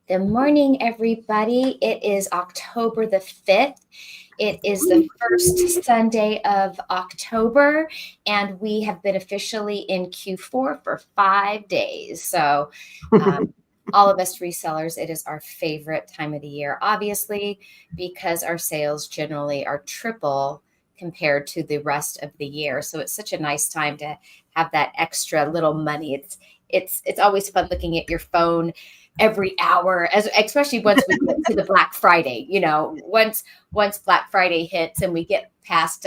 Good morning, everybody. It is October the 5th. It is the first Sunday of October, and we have been officially in Q4 for 5 days. So, all of us resellers, it is our favorite time of the year, obviously, because our sales generally are triple compared to the rest of the year. So it's such a nice time to have that extra little money. It's always fun looking at your phone every hour, as especially once we get to the Black Friday. Once Black Friday hits and we get past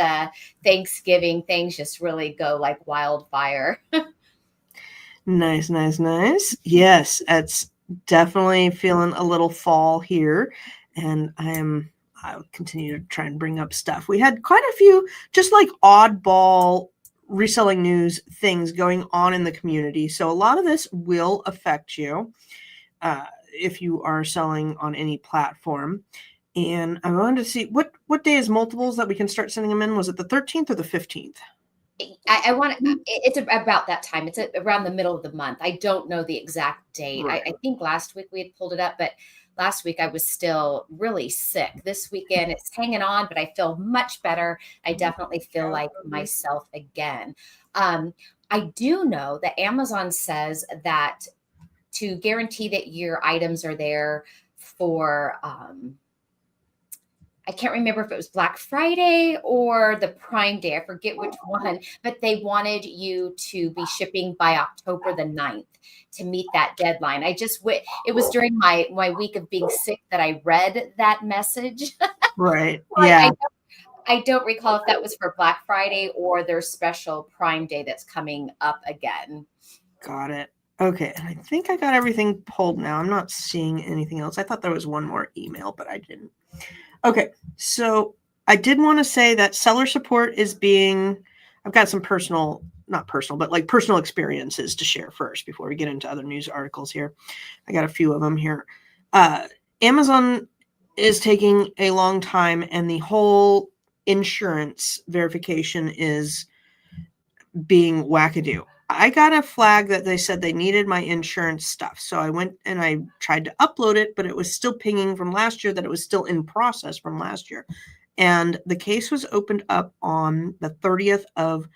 Thanksgiving, things just really go like wildfire. Nice, nice, nice. Yes, it's definitely feeling a little fall here, and I'll continue to try and bring up stuff. We had quite a few just like oddball reselling news things going on in the community. So a lot of this will affect you if you are selling on any platform. And I wanted to see what day is multiples that we can start sending them in. Was it the 13th or the 15th? I want it's about that time. It's around the middle of the month. I don't know the exact date. Right. I think last week we had pulled it up, but last week I was still really sick. This weekend it's hanging on, but I feel much better. I definitely feel like myself again. I do know that Amazon says that to guarantee that your items are there for I can't remember if it was Black Friday or the Prime Day. I forget which one, but they wanted you to be shipping by October the 9th to meet that deadline. It was during my week of being sick that I read that message. Right. Yeah. I don't recall if that was for Black Friday or their special Prime Day that's coming up again. Got it. Okay, and I think I got everything pulled now. I'm not seeing anything else. I thought there was one more email, but I didn't. Okay, so I did want to say that seller support I've got some not personal, but like personal experiences to share first before we get into other news articles here. I got a few of them here. Amazon is taking a long time, and the whole insurance verification is being wackadoo. I got a flag that they said they needed my insurance stuff. So I went and I tried to upload it, but it was still pinging from last year that it was still in process from last year. And the case was opened up on the 30th of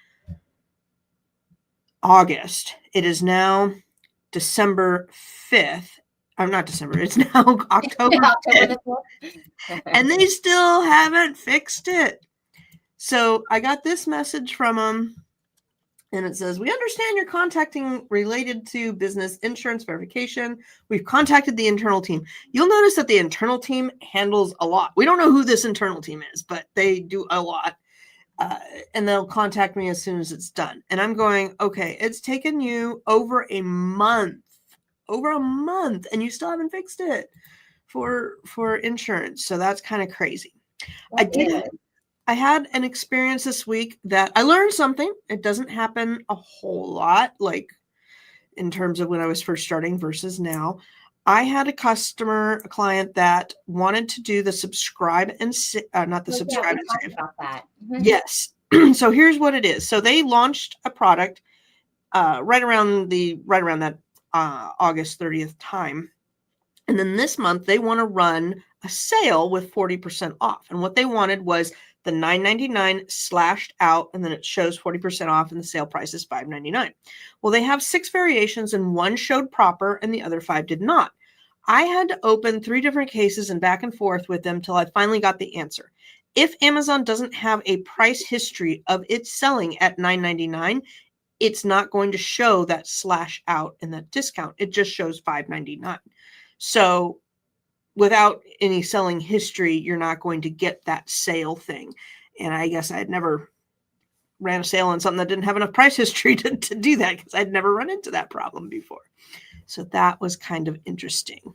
August. It is now December 5th. I'm not December. It's now October 5th. And they still haven't fixed it. So I got this message from them. And it says, we understand you're contacting related to business insurance verification. We've contacted the internal team. You'll notice that the internal team handles a lot. We don't know who this internal team is, but they do a lot. And they'll contact me as soon as it's done. And I'm going, okay, it's taken you over a month, and you still haven't fixed it for insurance. So that's kind of crazy. I had an experience this week that I learned something. It doesn't happen a whole lot, like in terms of when I was first starting versus now. I had a client that wanted to do the subscribe and not the subscribe and save. About that. Mm-hmm. Yes. So here's what it is. So they launched a product right around that August 30th time. And then this month they want to run a sale with 40% off. And what they wanted was the $9.99 slashed out, and then it shows 40% off, and the sale price is $5.99. Well, they have 6 variations, and one showed proper, and the other 5 did not. I had to open 3 different cases and back and forth with them till I finally got the answer. If Amazon doesn't have a price history of its selling at $9.99, it's not going to show that slash out and that discount. It just shows $5.99. So without any selling history, you're not going to get that sale thing. And I guess I had never ran a sale on something that didn't have enough price history to do that, because I'd never run into that problem before. So that was kind of interesting.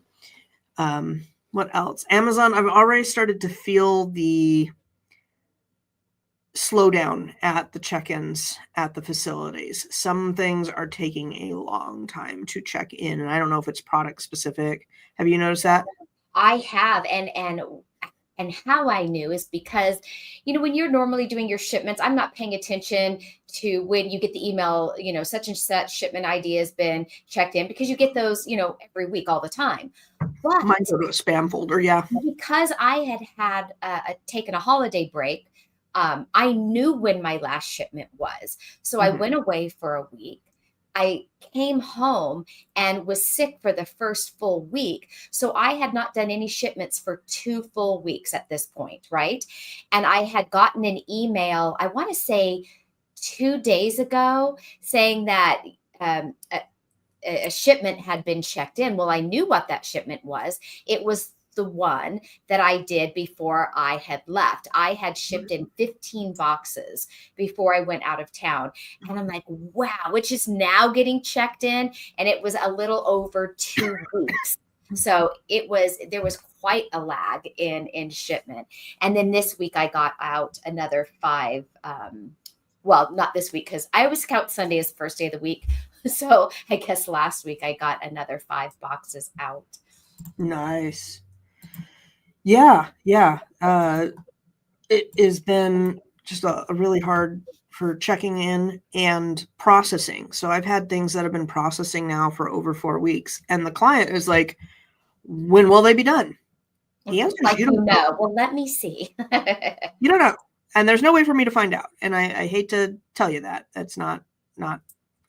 What else? Amazon, I've already started to feel the slowdown at the check-ins at the facilities. Some things are taking a long time to check in, and I don't know if it's product specific. Have you noticed that? I have, and how I knew is because, when you're normally doing your shipments, I'm not paying attention to when you get the email, such and such shipment ID has been checked in, because you get those, every week, all the time. Mine But go to a spam folder. Yeah. because I had taken a holiday break, I knew when my last shipment was. So I went away for a week. I came home and was sick for the first full week. So I had not done any shipments for 2 full weeks at this point, right? And I had gotten an email, I want to say 2 days ago, saying that um, a, a shipment had been checked in. Well, I knew what that shipment was. It was the one that I did before I had left. I had shipped in 15 boxes before I went out of town. And I'm like, wow, which is now getting checked in. And it was a little over 2 weeks. So there was quite a lag in shipment. And then this week I got out another five. Well, not this week because I always count Sunday as the first day of the week. So I guess last week I got another 5 boxes out. Nice. Yeah. It has been just a really hard for checking in and processing. So I've had things that have been processing now for over 4 weeks. And the client is like, when will they be done? The answer is you don't know. Well, let me see. You don't know. And there's no way for me to find out. And I hate to tell you that. That's not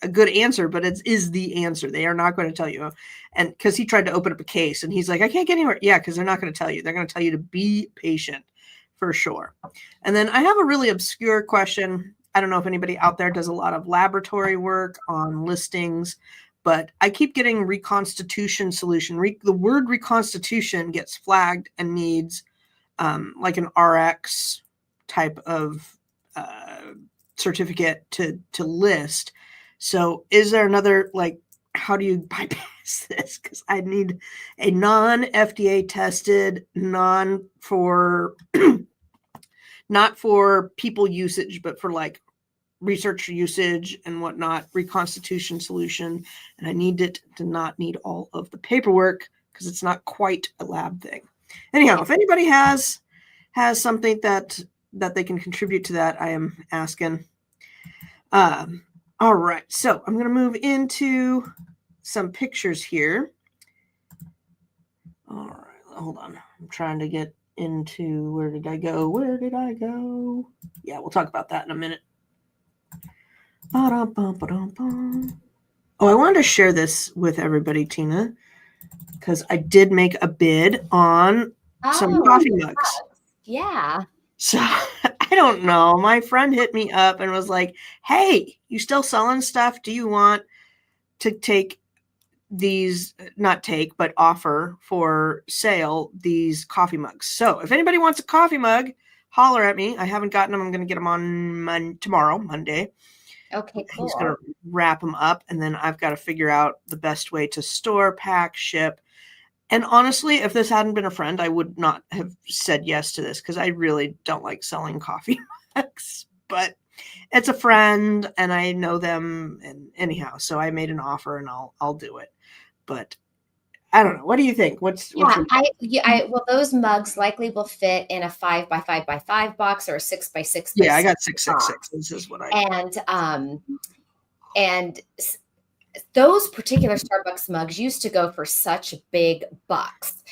a good answer, but it is the answer. They are not going to tell you. And because he tried to open up a case and he's like, I can't get anywhere. Yeah, because they're not going to tell you. They're going to tell you to be patient for sure. And then I have a really obscure question. I don't know if anybody out there does a lot of laboratory work on listings, but I keep getting reconstitution solution. The word reconstitution gets flagged and needs like an RX type of certificate to list. So is there another, like, how do you bypass this? Because I need a non-FDA tested, not for people usage, but for like research usage and whatnot, reconstitution solution. And I need it to not need all of the paperwork because it's not quite a lab thing. Anyhow, if anybody has something that they can contribute to that, I am asking. All right, so I'm going to move into some pictures here. All right, hold on. I'm trying to get into, where did I go? Yeah, we'll talk about that in a minute. Oh, I wanted to share this with everybody, Tina, because I did make a bid on some coffee mugs. Yeah. So I don't know. My friend hit me up and was like, hey, you still selling stuff? Do you want to take these, not take, but offer for sale these coffee mugs? So if anybody wants a coffee mug, holler at me. I haven't gotten them. I'm going to get them on tomorrow, Monday. Okay, cool. He's going to wrap them up, and then I've got to figure out the best way to store, pack, ship. And honestly, if this hadn't been a friend, I would not have said yes to this because I really don't like selling coffee mugs. But it's a friend and I know them, and anyhow, so I made an offer and I'll do it. But I don't know. What do you think? Well, those mugs likely will fit in a 5x5x5 box or a 6x6. Yeah, I got 6x6. This is what and those particular Starbucks mugs used to go for such big bucks.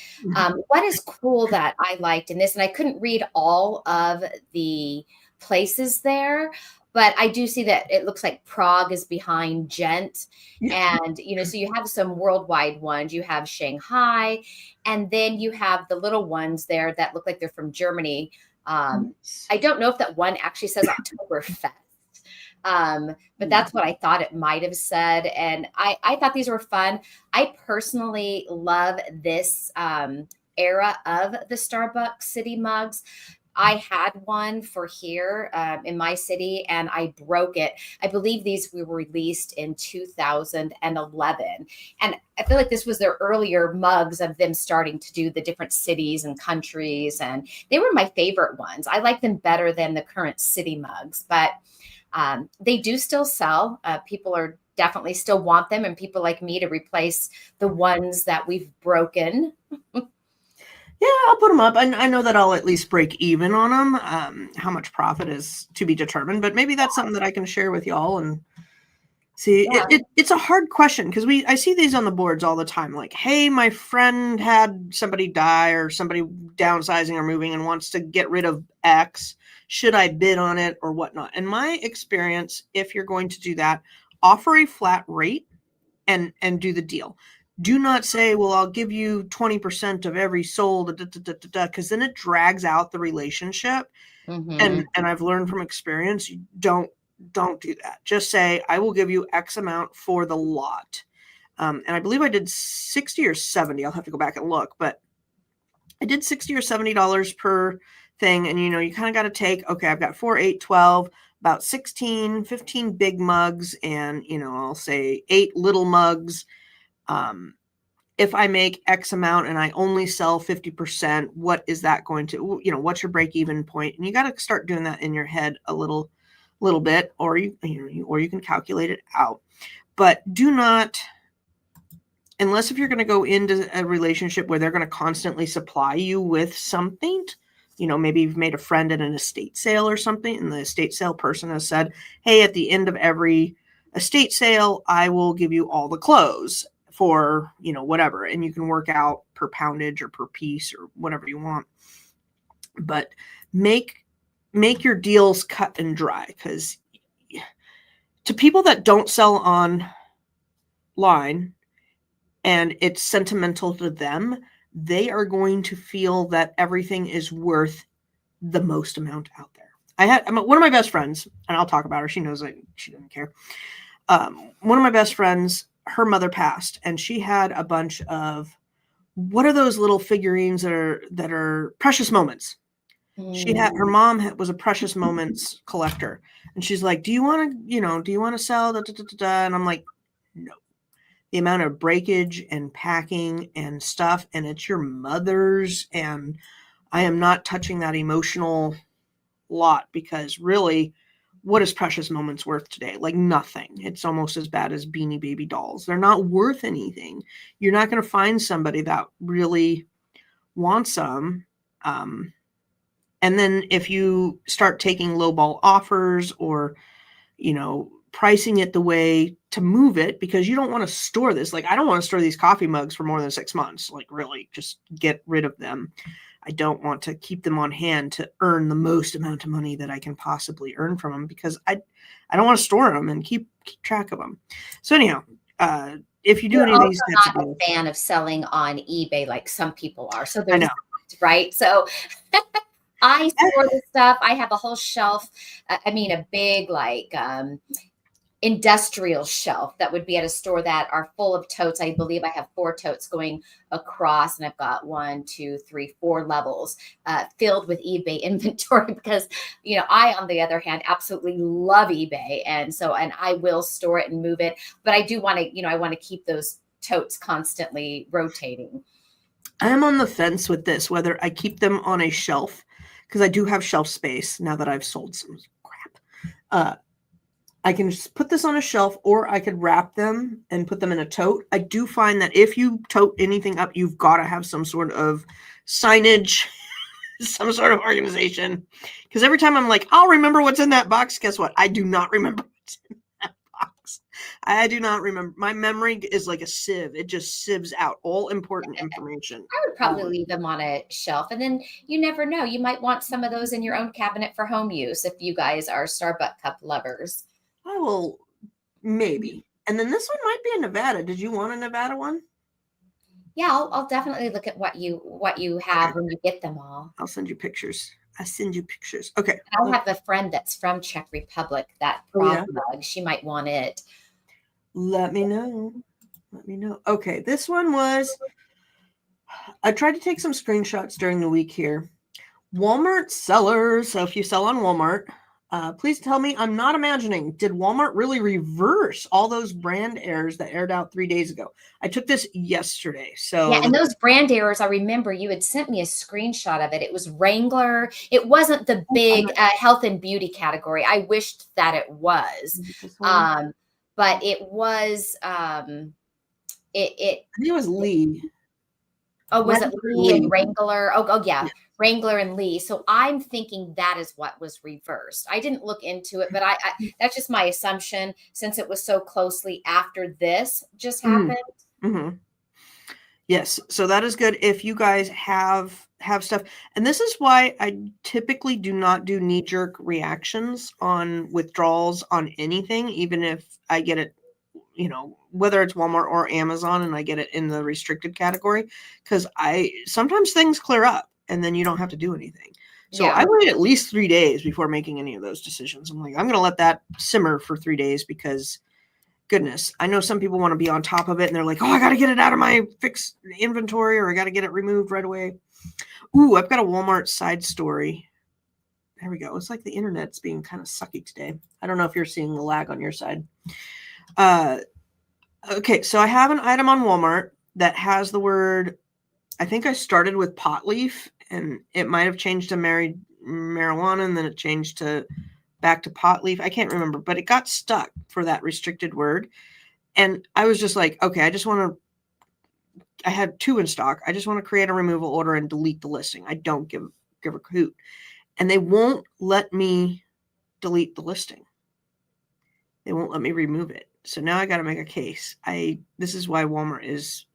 What is cool that I liked in this, and I couldn't read all of the places there, but I do see that it looks like Prague is behind Gent. Yeah. And, so you have some worldwide ones. You have Shanghai, and then you have the little ones there that look like they're from Germany. I don't know if that one actually says Oktoberfest. But that's what I thought it might have said. And I thought these were fun. I personally love this era of the Starbucks City mugs. I had one for here in my city and I broke it. I believe these were released in 2011. And I feel like this was their earlier mugs of them starting to do the different cities and countries. And they were my favorite ones. I like them better than the current city mugs, but they do still sell. People are definitely still want them, and people like me to replace the ones that we've broken. Yeah, I'll put them up. I know that I'll at least break even on them. How much profit is to be determined, but maybe that's something that I can share with y'all and See, Yeah. it's a hard question because I see these on the boards all the time. Like, hey, my friend had somebody die or somebody downsizing or moving and wants to get rid of X. Should I bid on it or whatnot? In my experience, if you're going to do that, offer a flat rate and do the deal. Do not say, well, I'll give you 20% of every sold, because then it drags out the relationship. Mm-hmm. And I've learned from experience, you don't do that. Just say, I will give you X amount for the lot. And I believe I did 60 or 70. I'll have to go back and look, but I did 60 or $70 per thing. And, you kind of got to take, okay, I've got 4, 8, 12, about 16, 15 big mugs. And, I'll say 8 little mugs. If I make X amount and I only sell 50%, what is that going to, what's your break even point? And you got to start doing that in your head a little bit, or you can calculate it out. But do not, unless if you're going to go into a relationship where they're going to constantly supply you with something, maybe you've made a friend at an estate sale or something, and the estate sale person has said, hey, at the end of every estate sale, I will give you all the clothes for, whatever. And you can work out per poundage or per piece or whatever you want. But make your deals cut and dry, because to people that don't sell online and it's sentimental to them, they are going to feel that everything is worth the most amount out there. One of my best friends, and I'll talk about her. She knows she doesn't care. One of my best friends, her mother passed, and she had a bunch of, what are those little figurines that are precious moments? She had, her mom was a precious moments collector, and she's like, do you want to sell da, da, da, da, da? And I'm like, no. The amount of breakage and packing and stuff, and it's your mother's, and I am not touching that emotional lot, because really, what is precious moments worth today? Like nothing. It's almost as bad as Beanie Baby dolls. They're not worth anything. You're not going to find somebody that really wants them. And then if you start taking lowball offers or, pricing it the way to move it, because you don't want to store this. Like, I don't want to store these coffee mugs for more than 6 months. Like, really, just get rid of them. I don't want to keep them on hand to earn the most amount of money that I can possibly earn from them, because I don't want to store them and keep track of them. So anyhow, if you do any of these types of deals, I'm not a fan of selling on eBay like some people are. So I there's know. right. So I store the stuff. I have a whole shelf. I mean, a big industrial shelf that would be at a store that are full of totes. I believe I have 4 totes going across, and I've got 1, 2, 3, 4 levels filled with eBay inventory, because, I, on the other hand, absolutely love eBay. And I will store it and move it. But I do want to, I want to keep those totes constantly rotating. I am on the fence with this, whether I keep them on a shelf, because I do have shelf space now that I've sold some crap. I can just put this on a shelf, or I could wrap them and put them in a tote. I do find that if you tote anything up, you've got to have some sort of signage, some sort of organization. Because every time I'm like, I'll remember what's in that box. Guess what? I do not remember what's in that box. I do not remember. My memory is like a sieve. It just sieves out all important information. I would probably leave them on a shelf, and then you never know. You might want some of those in your own cabinet for home use if you guys are Starbucks cup lovers. I will, maybe. And then this one might be a Nevada. Did you want a Nevada one? Yeah, I'll definitely look at what you have when you get them all. I'll send you pictures. Okay. I have a friend that's from Czech Republic, that frog mug. She might want it. Let me know. Okay, this one was, I tried to take some screenshots during the week here. Walmart sellers. So if you sell on Walmart, please tell me I'm not imagining. Did Walmart really reverse all those brand errors that aired out 3 days ago? I took this yesterday. So yeah, and those brand errors, I remember you had sent me a screenshot of it. It was Wrangler. It wasn't the big health and beauty category. I wished that it was, but it was. I think it was Lee. Oh, was it Wrangler and Lee and Lee. Wrangler? Oh, Yeah. yeah, Wrangler and Lee. So I'm thinking that is what was reversed. I didn't look into it, but I that's just my assumption since it was so closely after this just Mhm. happened. Mhm. Yes, so that is good if you guys have stuff. And this is why I typically do not do knee-jerk reactions on withdrawals on anything, even if I get it, whether it's Walmart or Amazon and I get it in the restricted category, because I sometimes things clear up and then you don't have to do anything. So Yeah. I wait at least 3 days before making any of those decisions. I'm like, I'm gonna let that simmer for 3 days because goodness, I know some people want to be on top of it and they're like, oh, I got to get it out of my fixed inventory or I got to get it removed right away. Ooh, I've got a Walmart side story. There we go. It's like the internet's being kind of sucky today. I don't know if you're seeing the lag on your side. Okay, so I have an item on Walmart that has the word, I think I started with pot leaf and it might have changed to marijuana and then it changed to back to pot leaf. I can't remember, but it got stuck for that restricted word. And I was just like, okay, I had 2 in stock. I just want to create a removal order and delete the listing. I don't give a hoot. And they won't let me delete the listing. They won't let me remove it. So now I got to make a case. This is why Walmart is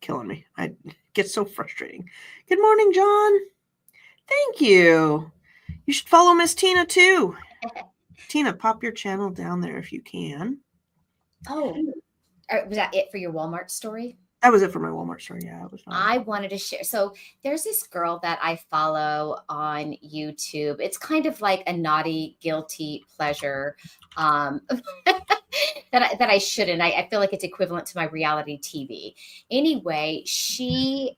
killing me. I get so frustrating. Good morning, John. Thank you. You should follow Miss Tina too. Tina, pop your channel down there if you can. Oh, was that it for your Walmart story? That was it for my Walmart story. Yeah, it was fine. I wanted to share. So there's this girl that I follow on YouTube. It's kind of like a naughty, guilty pleasure that I shouldn't. I feel like it's equivalent to my reality TV. Anyway, she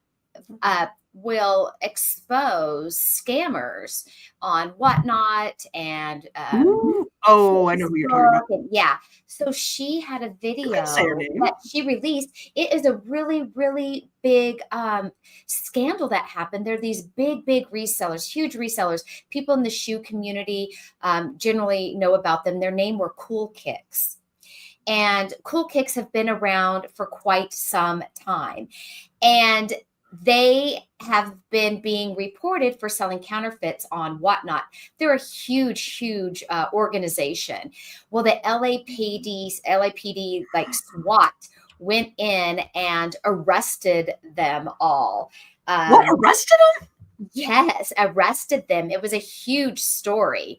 will expose scammers on Whatnot and Ooh. Oh, I know who you're talking Facebook. about. And yeah, so she had a You can say her video name. that she released. It is a really, really big scandal that happened. There are these big resellers, huge resellers. People in the shoe community generally know about them. Their name were Cool Kicks. And Cool Kicks have been around for quite some time. And they have been being reported for selling counterfeits on Whatnot. They're a huge organization. Well, the LAPD, like SWAT, went in and arrested them all. What, arrested him? Yes, arrested them. It was a huge story.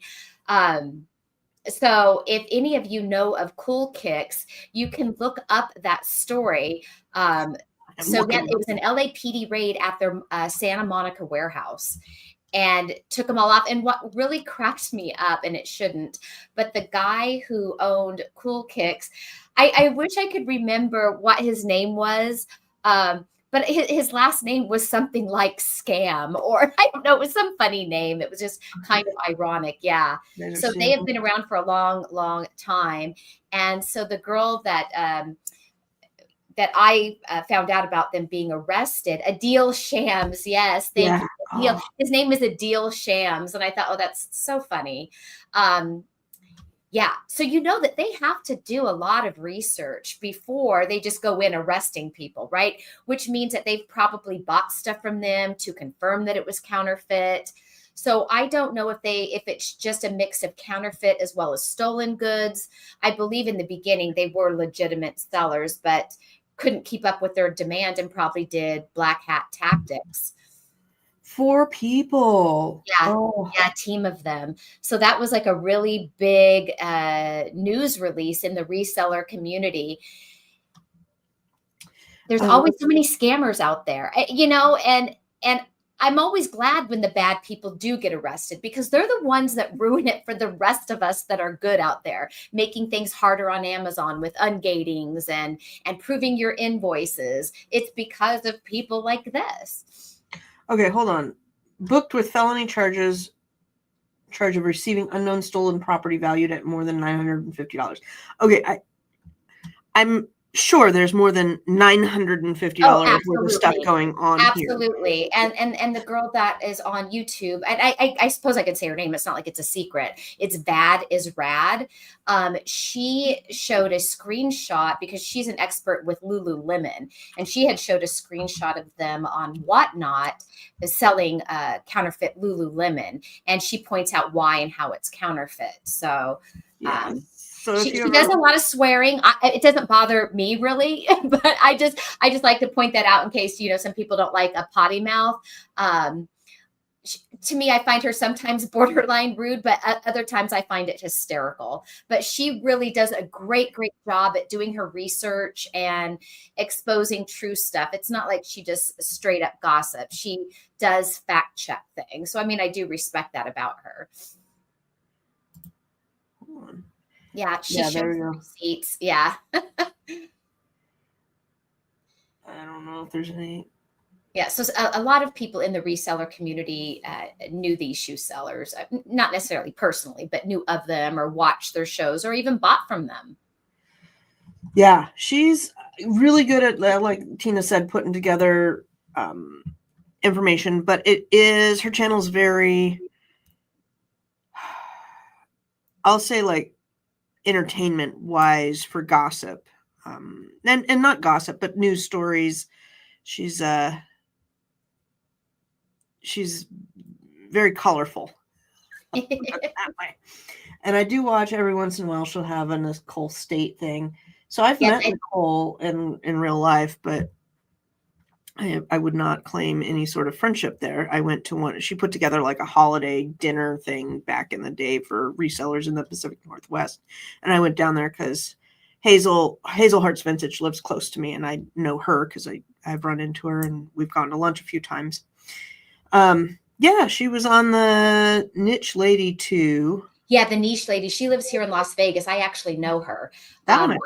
So if any of you know of Cool Kicks, you can look up that story. So yeah, it was an LAPD raid at their Santa Monica warehouse and took them all off. And what really cracked me up, and it shouldn't, but the guy who owned Cool Kicks, I wish I could remember what his name was. But his last name was something like Scam, or I don't know, it was some funny name. It was just kind of ironic. Yeah. So they have been around for a long time. And so the girl that I found out about them being arrested, Adil Shams. Yes, thank you. Adil. Oh. His name is Adil Shams. And I thought, oh, that's so funny. Yeah. So you know that they have to do a lot of research before they just go in arresting people, right? Which means that they've probably bought stuff from them to confirm that it was counterfeit. So I don't know if it's just a mix of counterfeit as well as stolen goods. I believe in the beginning they were legitimate sellers, but couldn't keep up with their demand and probably did black hat tactics. 4 people. Yeah. Oh. Yeah, a team of them. So that was like a really big news release in the reseller community. There's always so many scammers out there, and I'm always glad when the bad people do get arrested because they're the ones that ruin it for the rest of us that are good out there, making things harder on Amazon with ungatings and proving your invoices. It's because of people like this. Okay, hold on. Booked with felony charge of receiving unknown stolen property valued at more than $950. Okay, sure, there's more than $950 Oh, worth of stuff absolutely. going on here. Absolutely. And the girl that is on YouTube, and I suppose I could say her name. It's not like it's a secret. It's Bad is Rad. She showed a screenshot because she's an expert with Lululemon, and she had showed a screenshot of them on Whatnot selling counterfeit Lululemon, and she points out why and how it's counterfeit. So Yeah. um, So if you she does ever, a lot of swearing. It doesn't bother me really, but I just like to point that out in case, some people don't like a potty mouth. To me, I find her sometimes borderline rude, but other times I find it hysterical. But she really does a great, great job at doing her research and exposing true stuff. It's not like she just straight up gossip. She does fact check things. So, I mean, I do respect that about her. hold on. Yeah, she Yeah, shows there we the go. receipts. Yeah. I don't know if there's any. Yeah, so a lot of people in the reseller community knew these shoe sellers, not necessarily personally, but knew of them or watched their shows or even bought from them. Yeah, she's really good at, like Tina said, putting together information, but her channel's very, I'll say, like, entertainment wise for gossip, and not gossip, but news stories. She's very colorful. That way. And I do watch every once in a while. She'll have a Nicole State thing. So I've met Nicole in real life, but I would not claim any sort of friendship there. I went to one. She put together like a holiday dinner thing back in the day for resellers in the Pacific Northwest, and I went down there because Hazel Hearts Vintage lives close to me, and I know her because I've run into her and we've gone to lunch a few times. Yeah, she was on the Niche Lady too. Yeah, the Niche Lady. She lives here in Las Vegas. I actually know her. That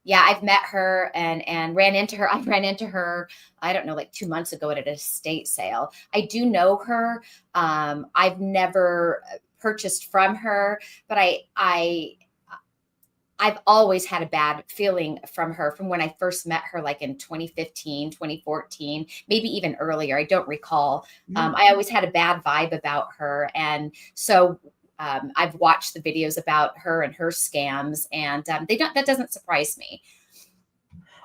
I've met her and ran into her. I ran into her, I don't know, like 2 months ago at an estate sale. I do know her. I've never purchased from her, but I've always had a bad feeling from her from when I first met her, like in 2015, 2014, maybe even earlier. I don't recall. I always had a bad vibe about her. And so I've watched the videos about her and her scams, and that doesn't surprise me.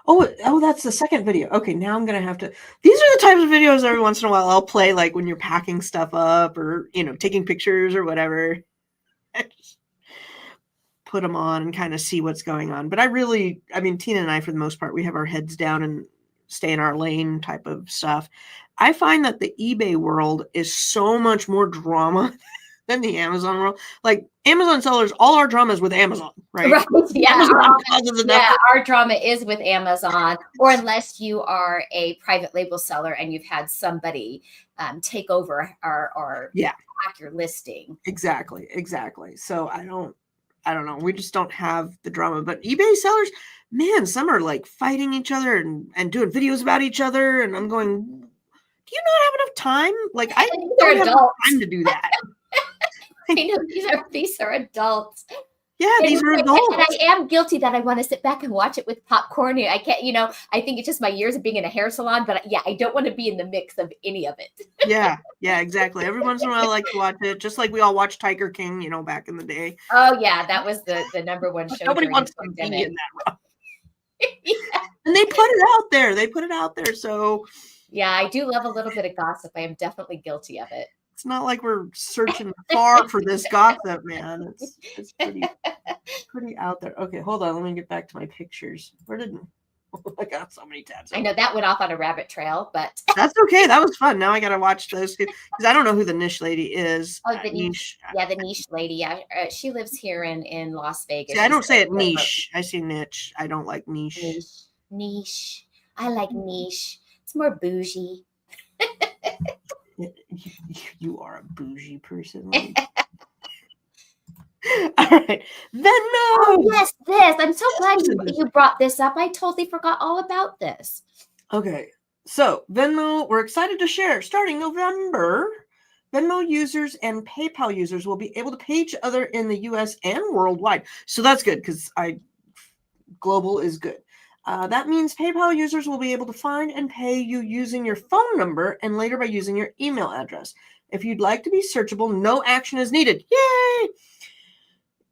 Oh, that's the second video. Okay, now I'm gonna have to. These are the types of videos every once in a while I'll play, like when you're packing stuff up or taking pictures or whatever. Put them on and kind of see what's going on. But I mean, Tina and I, for the most part, we have our heads down and stay in our lane type of stuff. I find that the eBay world is so much more drama than the Amazon world. Like Amazon sellers, all our drama is with Amazon, right? Right. Yeah. Amazon Our drama is with Amazon, or unless you are a private label seller and you've had somebody take over or hack your listing. Exactly. So I don't know. We just don't have the drama. But eBay sellers, man, some are like fighting each other and doing videos about each other. And I'm going, do you not have enough time? Like, I don't have enough time to do that. I know these are adults. Yeah, these are adults. And I am guilty that I want to sit back and watch it with popcorn. I can't, I think it's just my years of being in a hair salon, but yeah, I don't want to be in the mix of any of it. Yeah, exactly. Every once in a while I like to watch it, just like we all watched Tiger King, back in the day. Oh yeah, that was the number one show. Nobody wants to be in that room. Yeah. And they put it out there. So yeah, I do love a little bit of gossip. I am definitely guilty of it. It's not like we're searching far for this gossip, man. It's pretty out there. Okay, hold on. Let me get back to my pictures. I got so many tabs. I know that went off on a rabbit trail, but that's okay. That was fun. Now I got to watch those two because I don't know who the Niche Lady is. Oh, the niche. Yeah, the Niche Lady. Yeah, she lives here in Las Vegas. See, I don't say it niche. I say niche. I don't like niche. Niche. I like niche. It's more bougie. You are a bougie person. All right. Venmo. Oh, yes, this. I'm so glad you brought this up. I totally forgot all about this. Okay. So Venmo, we're excited to share starting November. Venmo users and PayPal users will be able to pay each other in the US and worldwide. So that's good because global is good. That means PayPal users will be able to find and pay you using your phone number and later by using your email address. If you'd like to be searchable, no action is needed. Yay!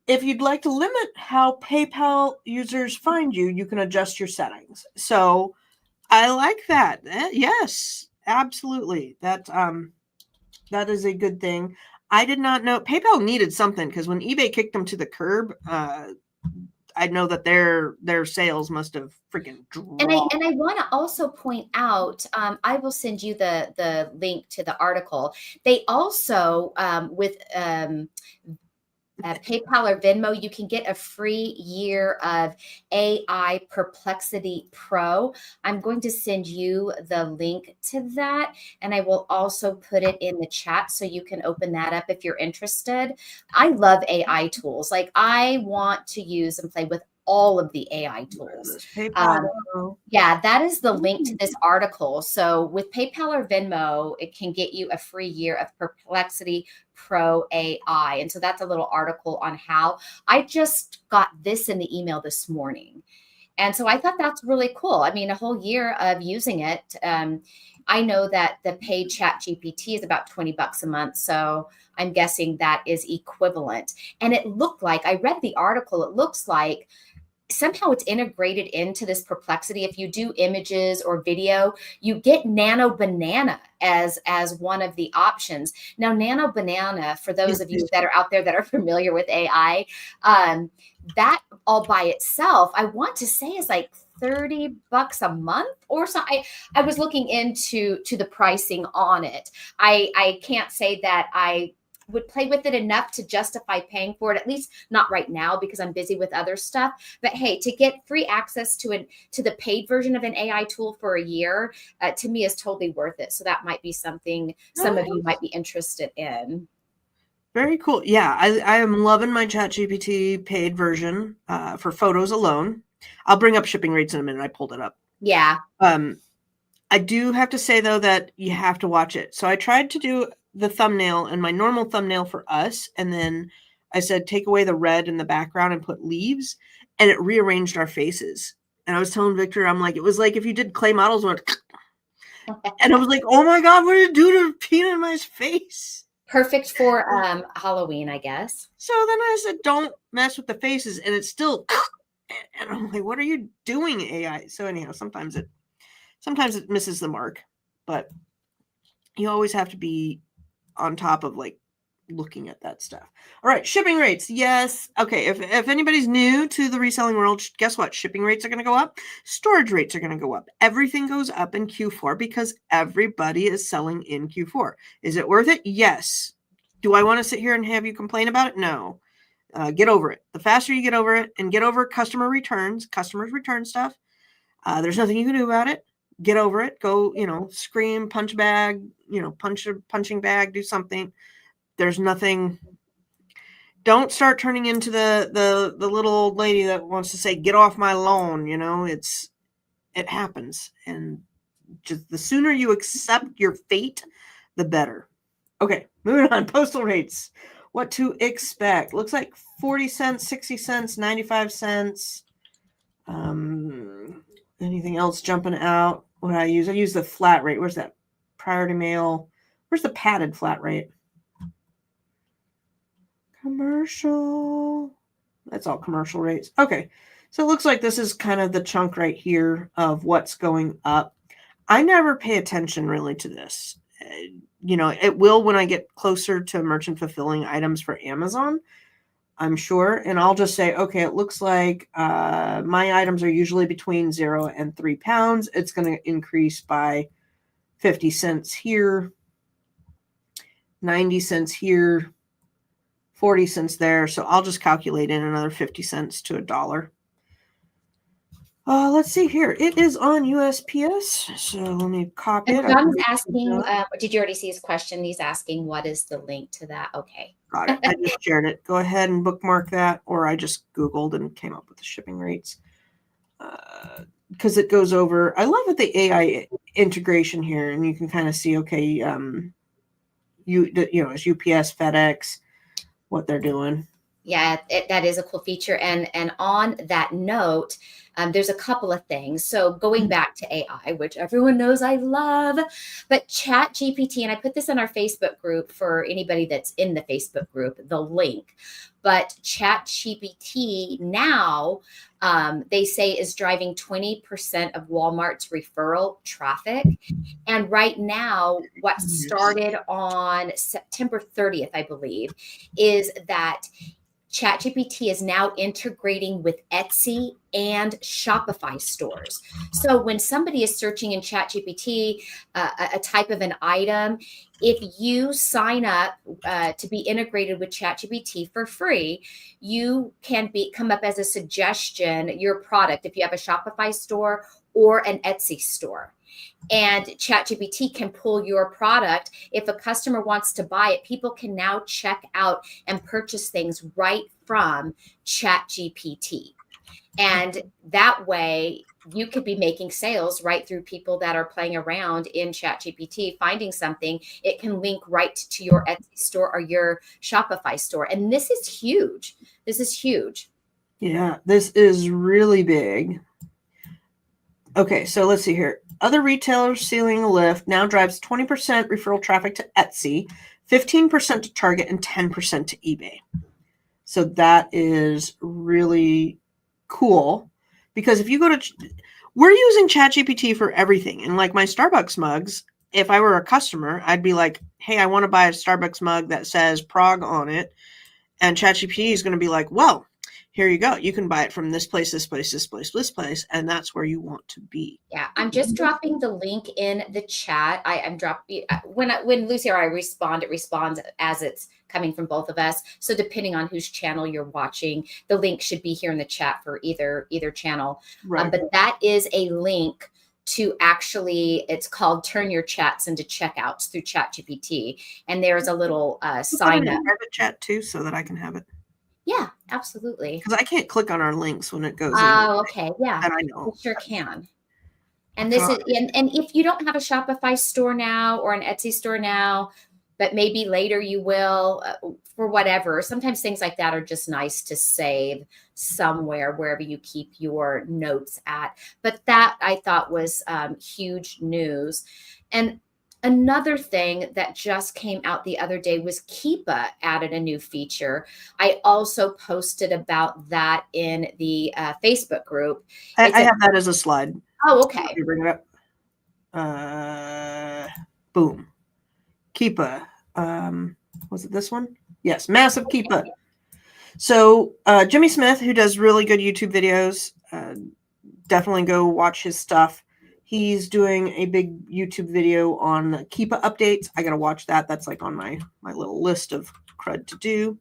If you'd like to limit how PayPal users find you, you can adjust your settings. So I like that. Yes, absolutely. That is a good thing. I did not know PayPal needed something because when eBay kicked them to the curb, I know that their sales must have freaking dropped. And I want to also point out, I will send you the link to the article. They also with PayPal or Venmo, you can get a free year of AI Perplexity Pro. I'm going to send you the link to that, and I will also put it in the chat so you can open that up if you're interested. I love AI tools. Like, I want to use and play with all of the AI tools. Yeah, that is the link to this article. So with PayPal or Venmo, it can get you a free year of Perplexity Pro AI. And so that's a little article on how. I just got this in the email this morning. And so I thought that's really cool. I mean, a whole year of using it. I know that the paid Chat GPT is about $20 a month. So I'm guessing that is equivalent. And it looked like, I read the article, it looks like somehow it's integrated into this Perplexity. If you do images or video, you get Nano Banana as one of the options. Now, Nano Banana, for those of you that are out there that are familiar with AI, that all by itself, I want to say is like $30 a month or something. I was looking into the pricing on it. I can't say that I would play with it enough to justify paying for it, at least not right now because I'm busy with other stuff. But hey, to get free access to the paid version of an AI tool for a year, to me is totally worth it. So that might be something some of you might be interested in. Very cool. Yeah, I am loving my ChatGPT paid version for photos alone. I'll bring up shipping rates in a minute. I pulled it up. Yeah. I do have to say, though, that you have to watch it. So I tried to do the thumbnail and my normal thumbnail for us. And then I said, take away the red in the background and put leaves. And it rearranged our faces. And I was telling Victor, I'm like, it was like if you did clay models went, and I was like, oh my God, what did it do to Peanut in my face? Perfect for Halloween, I guess. So then I said, don't mess with the faces. And it's still, and I'm like, what are you doing, AI? So anyhow, sometimes it misses the mark, but you always have to be on top of like looking at that stuff. All right, shipping rates. Yes. Okay, if anybody's new to the reselling world, guess what? Shipping rates are going to go up. Storage rates are going to go up. Everything goes up in Q4 because everybody is selling in Q4. Is it worth it? Yes. Do I want to sit here and have you complain about it? No. Get over it. The faster you get over it and get over customers return stuff, there's nothing you can do about it. Get over it. Go, scream, punch bag, punching bag, do something. There's nothing. Don't start turning into the little old lady that wants to say, get off my lawn. It happens. And just the sooner you accept your fate, the better. Okay, moving on. Postal rates. What to expect. Looks like 40 cents, 60 cents, 95 cents. Anything else jumping out? What I use? I use the flat rate. Where's that? Priority mail. Where's the padded flat rate? Commercial. That's all commercial rates. Okay. So it looks like this is kind of the chunk right here of what's going up. I never pay attention really to this. It will when I get closer to merchant fulfilling items for Amazon, I'm sure. And I'll just say, okay, it looks like my items are usually between 0 and 3 pounds. It's going to increase by 50 cents here, 90 cents here, 40 cents there. So I'll just calculate in another 50 cents to $1. Let's see here. It is on USPS. So let me copy it. John's asking, did you already see his question? He's asking, what is the link to that? Okay. Got it. I just shared it. Go ahead and bookmark that, or I just Googled and came up with the shipping rates. Because it goes over. I love it, the AI integration here, and you can kind of see, okay, it's UPS, FedEx, what they're doing. Yeah, that is a cool feature. And on that note, There's a couple of things. So going back to AI, which everyone knows I love, but Chat GPT, and I put this in our Facebook group for anybody that's in the Facebook group, the link. But Chat GPT now, they say, is driving 20% of Walmart's referral traffic. And right now, what started on September 30th, I believe, is that ChatGPT is now integrating with Etsy and Shopify stores. So when somebody is searching in ChatGPT a type of an item, if you sign up to be integrated with ChatGPT for free, you can come up as a suggestion, your product, if you have a Shopify store or an Etsy store. And ChatGPT can pull your product. If a customer wants to buy it, people can now check out and purchase things right from ChatGPT. And that way, you could be making sales right through people that are playing around in ChatGPT, finding something. It can link right to your Etsy store or your Shopify store. And this is huge. This is huge. Yeah, this is really big. Okay, so let's see here. Other retailers sealing a lift now drives 20% referral traffic to Etsy, 15% to Target, and 10% to eBay. So that is really cool, because if you go to, we're using ChatGPT for everything. And like my Starbucks mugs, if I were a customer, I'd be like, hey, I want to buy a Starbucks mug that says Prague on it. And ChatGPT is going to be like, well, here you go. You can buy it from this place, this place, this place, this place, and that's where you want to be. Yeah, I'm just dropping the link in the chat. I'm dropping when Lucy or I respond, it responds as it's coming from both of us. So depending on whose channel you're watching, the link should be here in the chat for either channel. Right. But that is a link to actually, it's called Turn Your Chats into Checkouts through ChatGPT, and there's a little sign up. Private chat too, so that I can have it. Yeah, absolutely. Because I can't click on our links when it goes. Oh, okay. Yeah, and I know. you sure can. And this is, and if you don't have a Shopify store now or an Etsy store now, but maybe later you will, for whatever. Sometimes things like that are just nice to save somewhere, wherever you keep your notes at. But that I thought was huge news. And another thing that just came out the other day was Keepa added a new feature. I also posted about that in the Facebook group. I have that as a slide. Oh, okay. Bring it up. Boom. Keepa. Was it this one? Yes, massive Keepa. So Jimmy Smith, who does really good YouTube videos, definitely go watch his stuff. He's doing a big YouTube video on Keepa updates. I got to watch that. That's like on my little list of crud to do.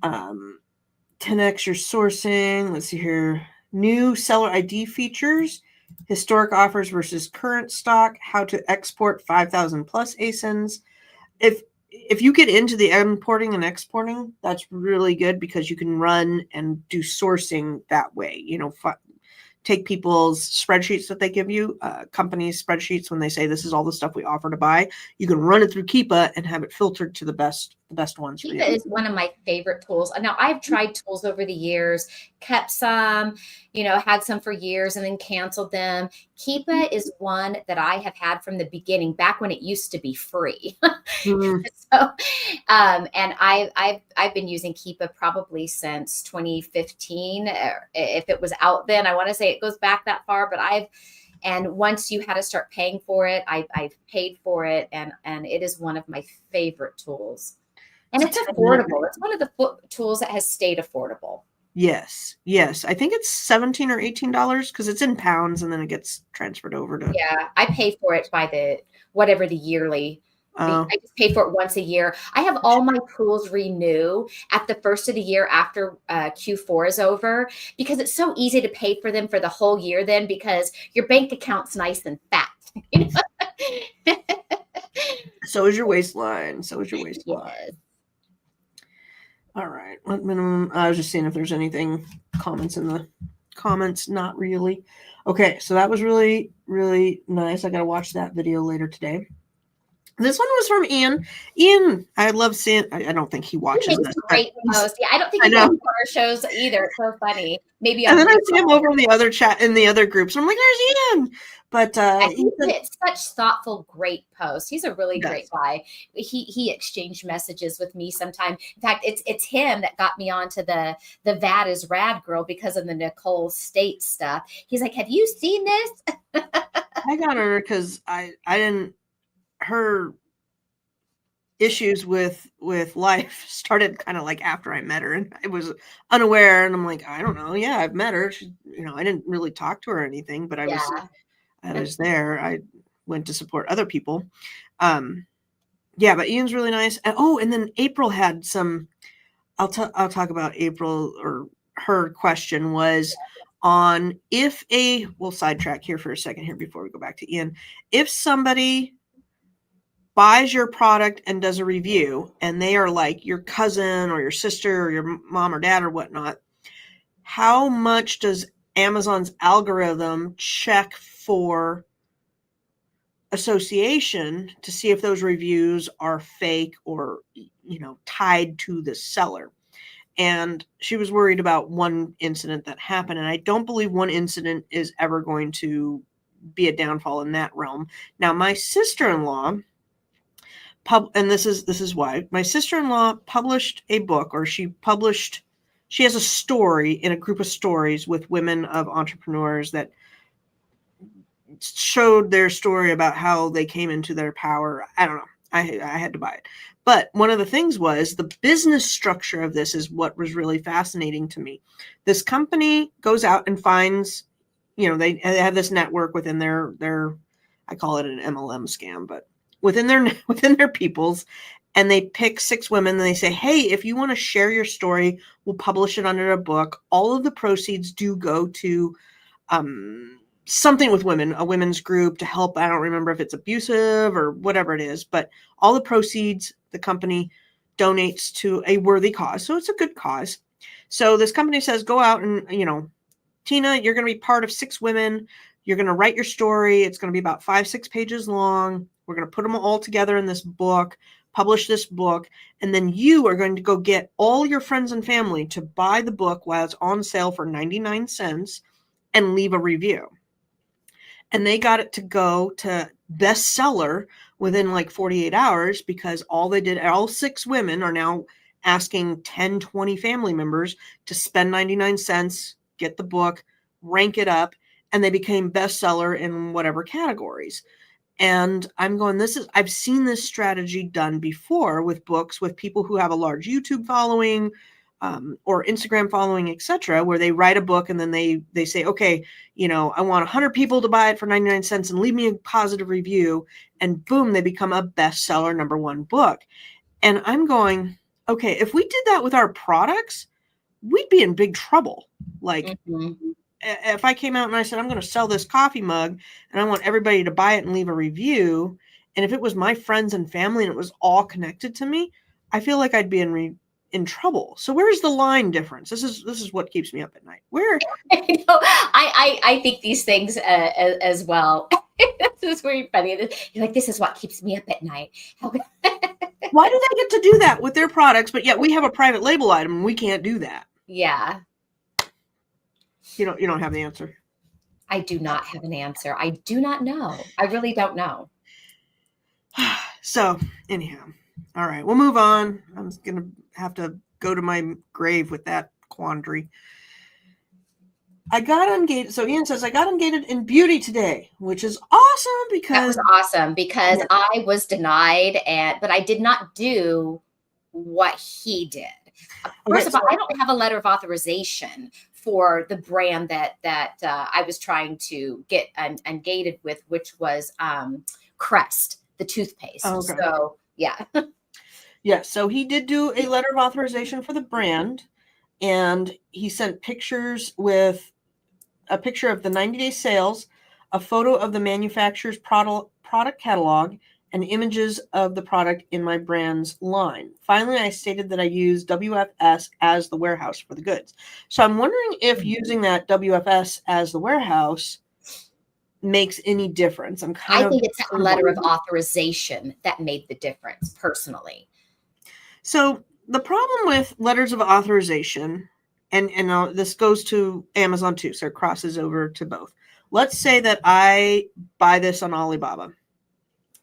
10x your sourcing. Let's see here. New seller ID features. Historic offers versus current stock. How to export 5,000 plus ASINs. If you get into the importing and exporting, that's really good, because you can run and do sourcing that way. You know, take people's spreadsheets that they give you, companies' spreadsheets, when they say this is all the stuff we offer to buy. You can run it through Keepa and have it filtered to the best ones. Keepa is one of my favorite tools. Now, I've tried tools over the years, kept some, had some for years and then canceled them. Keepa is one that I have had from the beginning, back when it used to be free. So, and I've been using Keepa probably since 2015. If it was out then, I want to say it goes back that far, but and once you had to start paying for it, I've paid for it, and it is one of my favorite tools. And it's affordable. It's one of the tools that has stayed affordable. Yes. I think it's $17 or $18 because it's in pounds, and then it gets transferred over to. Yeah, I pay for it by the yearly. I just pay for it once a year. I have all my tools renew at the first of the year after Q4 is over, because it's so easy to pay for them for the whole year then, because your bank account's nice and fat. So is your waistline. Yes. All right. What minimum? I was just seeing if there's anything comments in the comments. Not really. Okay. So that was really, really nice. I got to watch that video later today. This one was from Ian. Ian, I love seeing. I don't think he He watches makes this, but great posts. Yeah, I don't think I he goes know. to our shows either. It's so funny. Maybe And on then I see him replay. over in the other chat in the other groups. I'm like, "There's Ian." But And he he said, did such thoughtful, great posts. He's a really he great does. guy. He exchanged messages with me sometime. In fact, it's him that got me onto the VAT is rad girl because of the Nicole State stuff. He's like, "Have you seen this?" I got her because I didn't. Her issues with life started kind of like after I met her, and I was unaware. And I'm like, I don't know. Yeah, I've met her. She, I didn't really talk to her or anything, but I was Yeah. there. I went to support other people. Yeah, but Ian's really nice. And then April had some. I'll talk about April, or her question was on if we'll sidetrack here for a second here before we go back to Ian. If somebody buys your product and does a review and they are like your cousin or your sister or your mom or dad or whatnot, how much does Amazon's algorithm check for association to see if those reviews are fake or tied to the seller? And she was worried about one incident that happened, and I don't believe one incident is ever going to be a downfall in that realm. Now, my sister-in-law and this is why my sister-in-law published a book, or she has a story in a group of stories with women of entrepreneurs that showed their story about how they came into their power. I don't know. I had to buy it. But one of the things was the business structure of this is what was really fascinating to me. This company goes out and finds, they have this network within their I call it an MLM scam, but within their peoples, and they pick 6 women and they say, hey, if you want to share your story, we'll publish it under a book. All of the proceeds do go to something with women, a women's group to help. I don't remember if it's abusive or whatever it is, but all the proceeds the company donates to a worthy cause. So it's a good cause. So this company says, go out and, Tina, you're going to be part of 6 women. You're going to write your story. It's going to be about 5-6 pages long. We're going to put them all together in this book, publish this book, and then you are going to go get all your friends and family to buy the book while it's on sale for 99 cents and leave a review. And they got it to go to bestseller within like 48 hours because all 6 women are now asking 10, 20 family members to spend 99 cents, get the book, rank it up, and they became bestseller in whatever categories. And I'm going, I've seen this strategy done before with books with people who have a large YouTube following, or Instagram following, etc., where they write a book and then they say, okay, I want 100 people to buy it for 99 cents and leave me a positive review. And boom, they become a bestseller #1 book. And I'm going, okay, if we did that with our products, we'd be in big trouble. Like, if I came out and I said, I'm going to sell this coffee mug and I want everybody to buy it and leave a review, and if it was my friends and family and it was all connected to me, I feel like I'd be in trouble. So where's the line difference? This is what keeps me up at night. Where? I think these things as well. This is very funny. You're like, this is what keeps me up at night. Why do they get to do that with their products, but yet we have a private label item and we can't do that? Yeah. You don't have the answer. I do not have an answer. I do not know. I really don't know. So anyhow, all right, we'll move on. I'm going to have to go to my grave with that quandary. I got ungated. So Ian says, I got ungated in beauty today, which is awesome because that was awesome because yeah. I was denied, but I did not do what he did. First of all, I don't have a letter of authorization for the brand that I was trying to get ungated with, which was Crest, the toothpaste. Okay. So yeah. Yeah. So he did do a letter of authorization for the brand, and he sent pictures with a picture of the 90-day sales, a photo of the manufacturer's product catalog, and images of the product in my brand's line. Finally, I stated that I use WFS as the warehouse for the goods. So I'm wondering if using that WFS as the warehouse makes any difference. I'm kind I of think it's that letter of authorization that made the difference personally. So the problem with letters of authorization, and this goes to Amazon too, so it crosses over to both. Let's say that I buy this on Alibaba,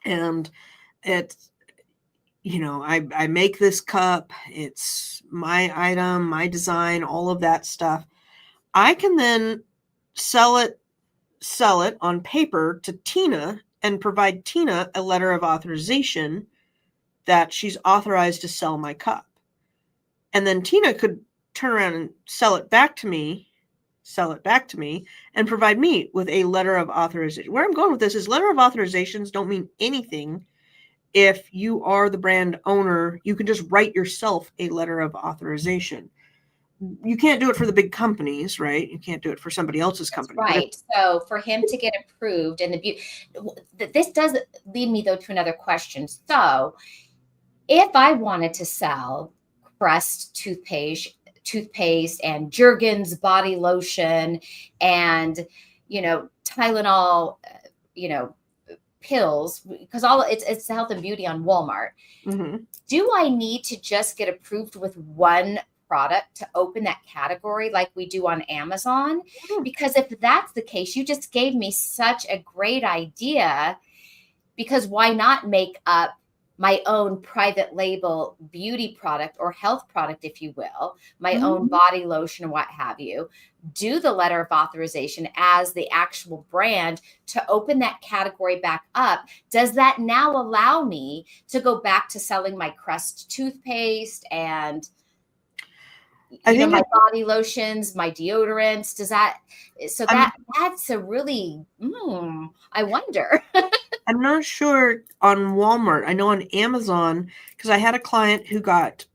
and it's, I make this cup, it's my item, my design, all of that stuff. I can then sell it on paper to Tina and provide Tina a letter of authorization that she's authorized to sell my cup. And then Tina could turn around and sell it back to me and provide me with a letter of authorization. Where I'm going with this is letter of authorizations don't mean anything. If you are the brand owner, you can just write yourself a letter of authorization. You can't do it for the big companies, right? You can't do it for somebody else's company. Right. So for him to get approved, and this does lead me though to another question. So if I wanted to sell Crest toothpaste and Jergens body lotion and, Tylenol, pills, because it's health and beauty on Walmart. Mm-hmm. Do I need to just get approved with one product to open that category like we do on Amazon? Because if that's the case, you just gave me such a great idea, because why not make up my own private label beauty product or health product, if you will, my own body lotion and what have you, do the letter of authorization as the actual brand to open that category back up. Does that now allow me to go back to selling my Crest toothpaste and my body lotions, my deodorants? That's a really, I wonder. I'm not sure on Walmart. I know on Amazon, because I had a client who got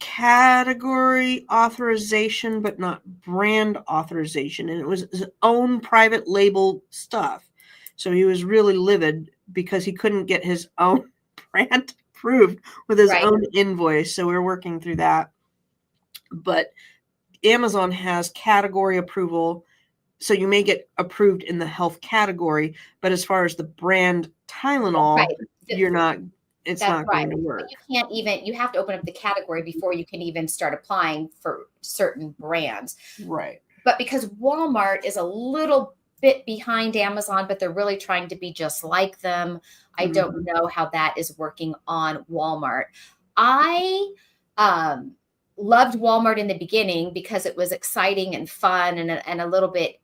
category authorization, but not brand authorization. And it was his own private label stuff. So he was really livid because he couldn't get his own brand approved with his own invoice. So we're working through that. But Amazon has category approval. So you may get approved in the health category, but as far as the brand Tylenol, you're not, it's not going to work. But you have to open up the category before you can even start applying for certain brands. Right. But because Walmart is a little bit behind Amazon, but they're really trying to be just like them, I don't know how that is working on Walmart. I loved Walmart in the beginning because it was exciting and fun and a little bit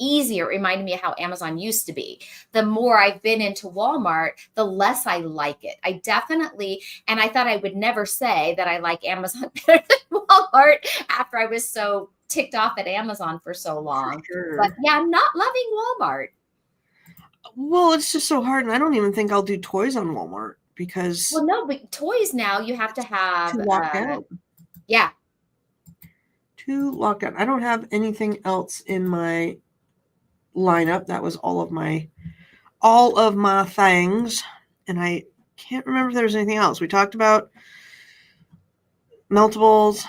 easier. It reminded me of how Amazon used to be. The more I've been into Walmart, the less I like it. I definitely, and I thought I would never say that I like Amazon better than Walmart after I was so ticked off at Amazon for so long. Sure. But yeah, I'm not loving Walmart. Well, it's just so hard. And I don't even think I'll do toys on Walmart because. Well, no, but toys now you have to have. To lock out. Yeah. To lock out. I don't have anything else in my lineup. That was all of my things, and I can't remember if there was anything else. We talked about meltables,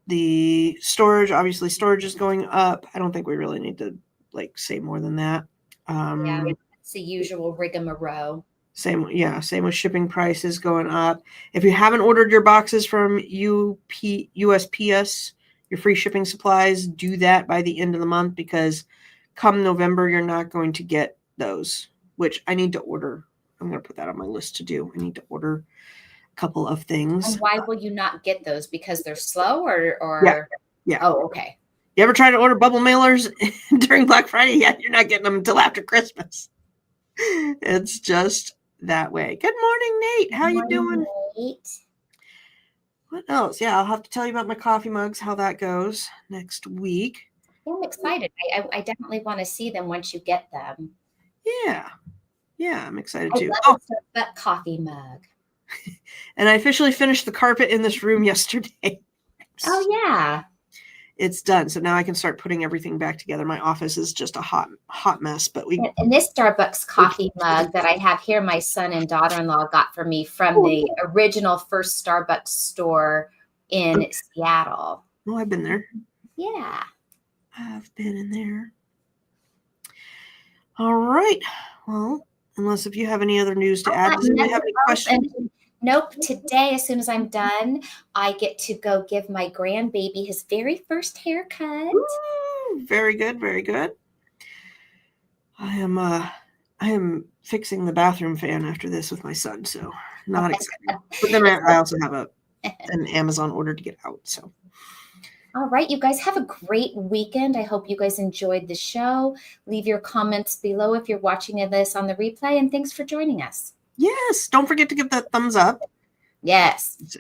the storage. Obviously, storage is going up. I don't think we really need to say more than that. Yeah, it's the usual rigmarole. Same with shipping prices going up. If you haven't ordered your boxes from USPS, your free shipping supplies, do that by the end of the month, because come November, you're not going to get those, which I need to order. I'm going to put that on my list to do. I need to order a couple of things. And why will you not get those? Because they're slow or? Yeah. Oh, okay. You ever try to order bubble mailers during Black Friday? Yeah, you're not getting them until after Christmas. It's just that way. Good morning, Nate. How you doing? Nate. What else? Yeah, I'll have to tell you about my coffee mugs, how that goes next week. I'm excited. I definitely want to see them once you get them. Yeah, I'm excited too. I love that coffee mug. And I officially finished the carpet in this room yesterday. Oh yeah, it's done. So now I can start putting everything back together. My office is just a hot mess. But and this Starbucks coffee mug that I have here, my son and daughter-in-law got for me from the original first Starbucks store in Seattle. Oh, I've been there. Yeah. I've been in there. All right. Well, unless if you have any other news to add, does anybody have any questions? Nope. Today, as soon as I'm done, I get to go give my grandbaby his very first haircut. Ooh, very good. Very good. I am fixing the bathroom fan after this with my son, so not excited. But then I also have an Amazon order to get out. So. All right, you guys have a great weekend. I hope you guys enjoyed the show. Leave your comments below if you're watching this on the replay, and thanks for joining us. Yes, don't forget to give that thumbs up. Yes.